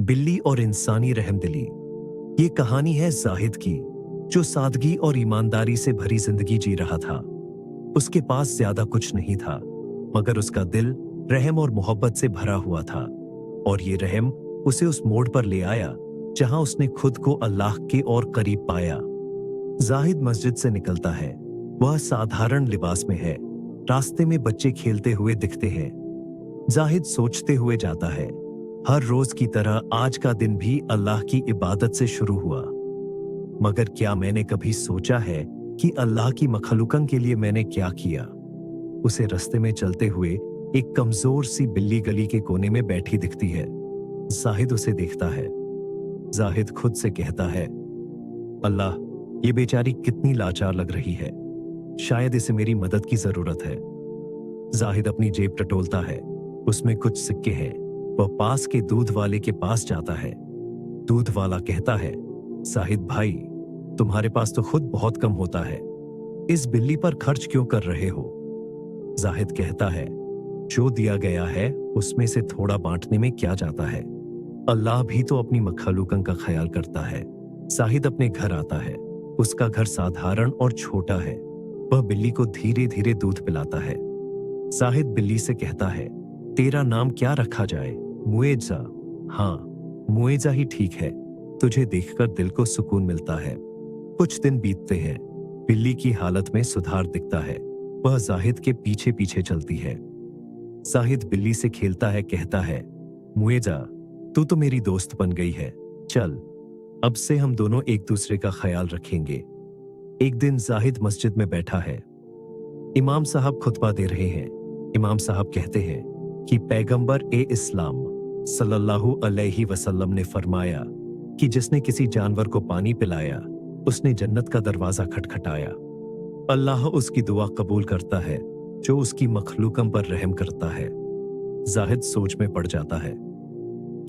बिल्ली और इंसानी रहमदिली। ये कहानी है जाहिद की, जो सादगी और ईमानदारी से भरी जिंदगी जी रहा था। उसके पास ज्यादा कुछ नहीं था, मगर उसका दिल रहम और मोहब्बत से भरा हुआ था। और ये रहम उसे उस मोड़ पर ले आया जहां उसने खुद को अल्लाह के और करीब पाया। जाहिद मस्जिद से निकलता है। वह साधारण लिबास में है। रास्ते में बच्चे खेलते हुए दिखते हैं। जाहिद सोचते हुए जाता है, हर रोज की तरह आज का दिन भी अल्लाह की इबादत से शुरू हुआ। मगर क्या मैंने कभी सोचा है कि अल्लाह की मखलूकन के लिए मैंने क्या किया? उसे रास्ते में चलते हुए एक कमजोर सी बिल्ली गली के कोने में बैठी दिखती है। जाहिद उसे देखता है। जाहिद खुद से कहता है, अल्लाह, ये बेचारी कितनी लाचार लग रही है। शायद इसे मेरी मदद की जरूरत है। जाहिद अपनी जेब टटोलता है। उसमें कुछ सिक्के हैं। वह पास के दूध वाले के पास जाता है। दूध वाला कहता है, जाहिद भाई, तुम्हारे पास तो खुद बहुत कम होता है, इस बिल्ली पर खर्च क्यों कर रहे हो? जाहिद कहता है, जो दिया गया है उसमें से थोड़ा बांटने में क्या जाता है? अल्लाह भी तो अपनी मखलूकन का ख्याल करता है। जाहिद अपने घर आता है। उसका घर साधारण और छोटा है। वह बिल्ली को धीरे धीरे दूध पिलाता है। जाहिद बिल्ली से कहता है, तेरा नाम क्या रखा जाए? मुएजा। हाँ, मुएजा ही ठीक है। तुझे देखकर दिल को सुकून मिलता है। कुछ दिन बीतते हैं। बिल्ली की हालत में सुधार दिखता है। वह जाहिद के पीछे पीछे चलती है। जाहिद बिल्ली से खेलता है, कहता है, मुएजा, तू तो मेरी दोस्त बन गई है। चल, अब से हम दोनों एक दूसरे का ख्याल रखेंगे। एक दिन जाहिद मस्जिद में बैठा है। इमाम साहब खुतबा दे रहे हैं। इमाम साहब कहते हैं कि पैगंबर ए इस्लाम सल्लल्लाहु अलैहि वसल्लम ने फरमाया कि जिसने किसी जानवर को पानी पिलाया, उसने जन्नत का दरवाजा खटखटाया। अल्लाह उसकी दुआ कबूल करता है जो उसकी मखलूकम पर रहम करता है। जाहिद सोच में पड़ जाता है,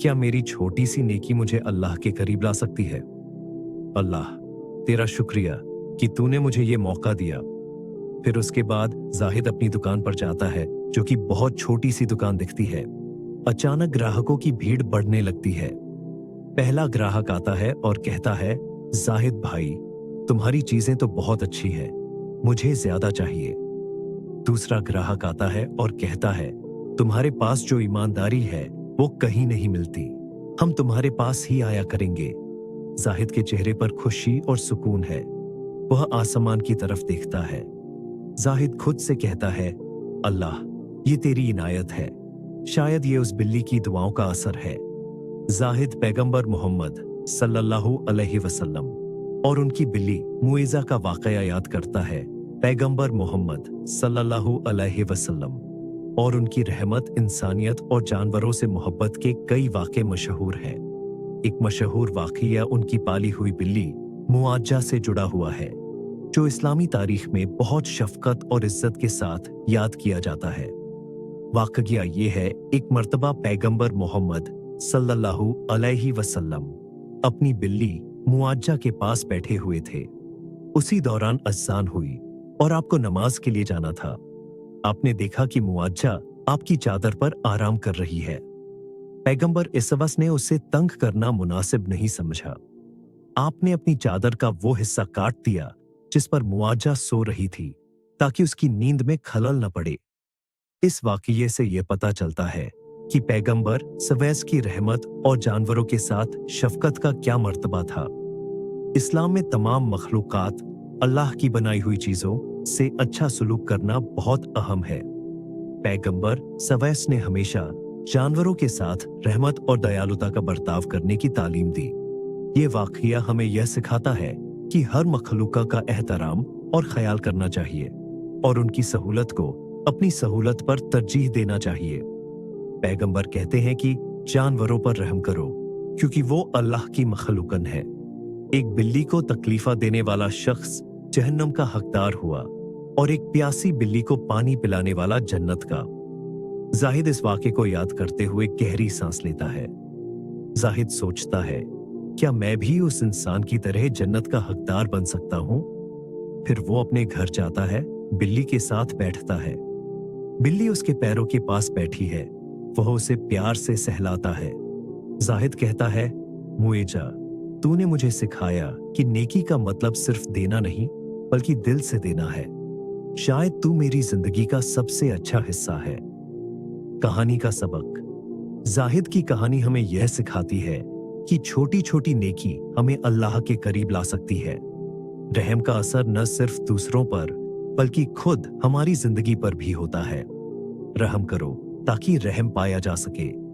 क्या मेरी छोटी सी नेकी मुझे अल्लाह के करीब ला सकती है? अल्लाह, तेरा शुक्रिया कि तूने मुझे ये मौका दिया। फिर उसके बाद जाहिद अपनी दुकान पर जाता है, जो कि बहुत छोटी सी दुकान दिखती है। अचानक ग्राहकों की भीड़ बढ़ने लगती है। पहला ग्राहक आता है और कहता है, जाहिद भाई, तुम्हारी चीजें तो बहुत अच्छी है, मुझे ज्यादा चाहिए। दूसरा ग्राहक आता है और कहता है, तुम्हारे पास जो ईमानदारी है वो कहीं नहीं मिलती, हम तुम्हारे पास ही आया करेंगे। जाहिद के चेहरे पर खुशी और सुकून है। वह आसमान की तरफ देखता है। जाहिद खुद से कहता है, अल्लाह, ये तेरी इनायत है। शायद ये उस बिल्ली की दुआओं का असर है। जाहिद पैगंबर मोहम्मद सल्लल्लाहु अलैहि वसल्लम और उनकी बिल्ली मुएजा का वाकया याद करता है। पैगंबर मोहम्मद सल्लल्लाहु अलैहि वसल्लम और उनकी रहमत, इंसानियत और जानवरों से मोहब्बत के कई वाक़े मशहूर हैं। एक मशहूर वाक़या उनकी पाली हुई बिल्ली मुआज्जा से जुड़ा हुआ है, जो इस्लामी तारीख में बहुत शफकत और इज्जत के साथ याद किया जाता है। वाक़या ये है, एक मर्तबा पैगंबर मोहम्मद सल्लल्लाहु अलैहि वसल्लम अपनी बिल्ली मुआज्जा के पास बैठे हुए थे। उसी दौरान अज़ान हुई और आपको नमाज के लिए जाना था। आपने देखा कि मुआज्जा आपकी चादर पर आराम कर रही है। पैगंबर इस वक्त ने उसे तंग करना मुनासिब नहीं समझा। आपने अपनी चादर का वो हिस्सा काट दिया जिस पर मुआज्जा सो रही थी, ताकि उसकी नींद में खलल न पड़े। इस वाक़ये से यह पता चलता है कि पैगंबर सवैस की रहमत और जानवरों के साथ शफकत का क्या मर्तबा था। इस्लाम में तमाम मखलूकात, अल्लाह की बनाई हुई चीजों से अच्छा सलूक करना बहुत अहम है। पैगंबर सवैस ने हमेशा जानवरों के साथ रहमत और दयालुता का बर्ताव करने की तालीम दी। ये वाक़या हमें यह सिखाता है कि हर मखलूका का एहतराम और ख्याल करना चाहिए और उनकी सहूलत को अपनी सहूलत पर तरजीह देना चाहिए। पैगंबर कहते हैं कि जानवरों पर रहम करो, क्योंकि वो अल्लाह की मखलूकन है। एक बिल्ली को तकलीफा देने वाला शख्स जहन्नम का हकदार हुआ और एक प्यासी बिल्ली को पानी पिलाने वाला जन्नत का। जाहिद इस वाक़े को याद करते हुए गहरी सांस लेता है। जाहिद सोचता है, क्या मैं भी उस इंसान की तरह जन्नत का हकदार बन सकता हूं? फिर वो अपने घर जाता है, बिल्ली के साथ बैठता है। बिल्ली उसके पैरों के पास बैठी है। वह उसे प्यार से सहलाता है। जाहिद कहता है, मुएजा, तूने मुझे सिखाया कि नेकी का मतलब सिर्फ देना नहीं बल्कि दिल से देना है। शायद तू मेरी जिंदगी का सबसे अच्छा हिस्सा है। कहानी का सबक। जाहिद की कहानी हमें यह सिखाती है कि छोटी छोटी नेकी हमें अल्लाह के करीब ला सकती है। रहम का असर न सिर्फ दूसरों पर बल्कि खुद हमारी जिंदगी पर भी होता है। रहम करो ताकि रहम पाया जा सके।